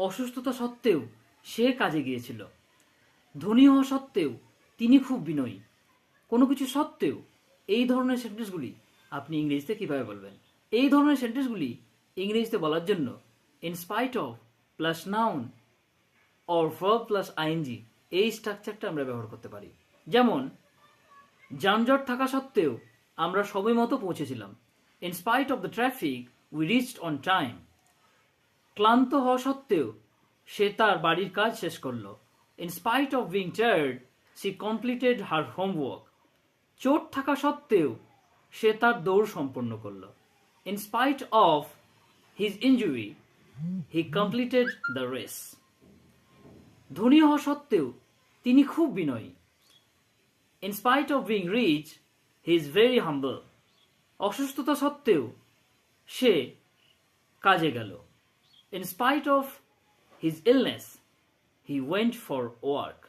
অসুস্থতা সত্ত্বেও সে কাজে গিয়েছিল। ধনী হওয়া সত্ত্বেও তিনি খুব বিনয়ী। কোনো কিছু সত্ত্বেও এই ধরনের সেন্টেন্সগুলি আপনি ইংরেজিতে কীভাবে বলবেন? এই ধরনের সেন্টেন্সগুলি ইংরেজিতে বলার জন্য in spite of plus noun or verb plus ING এই স্ট্রাকচারটা আমরা ব্যবহার করতে পারি। যেমন যানজট থাকা সত্ত্বেও আমরা সময় মতো পৌঁছেছিলাম। In spite of the traffic we reached on time. ক্লান্ত হওয়া সত্ত্বেও সে তার বাড়ির কাজ শেষ করলো। In spite of being tired she completed her homework. চোট থাকা সত্ত্বেও সে তার দৌড় সম্পন্ন করলো। In spite of his injury he completed the race. ধনী হওয়া সত্ত্বেও তিনি খুব বিনয়ী। In spite of being rich he is very humble. অসুস্থতা সত্ত্বেও সে কাজে গেল। In spite of his illness, he went for work.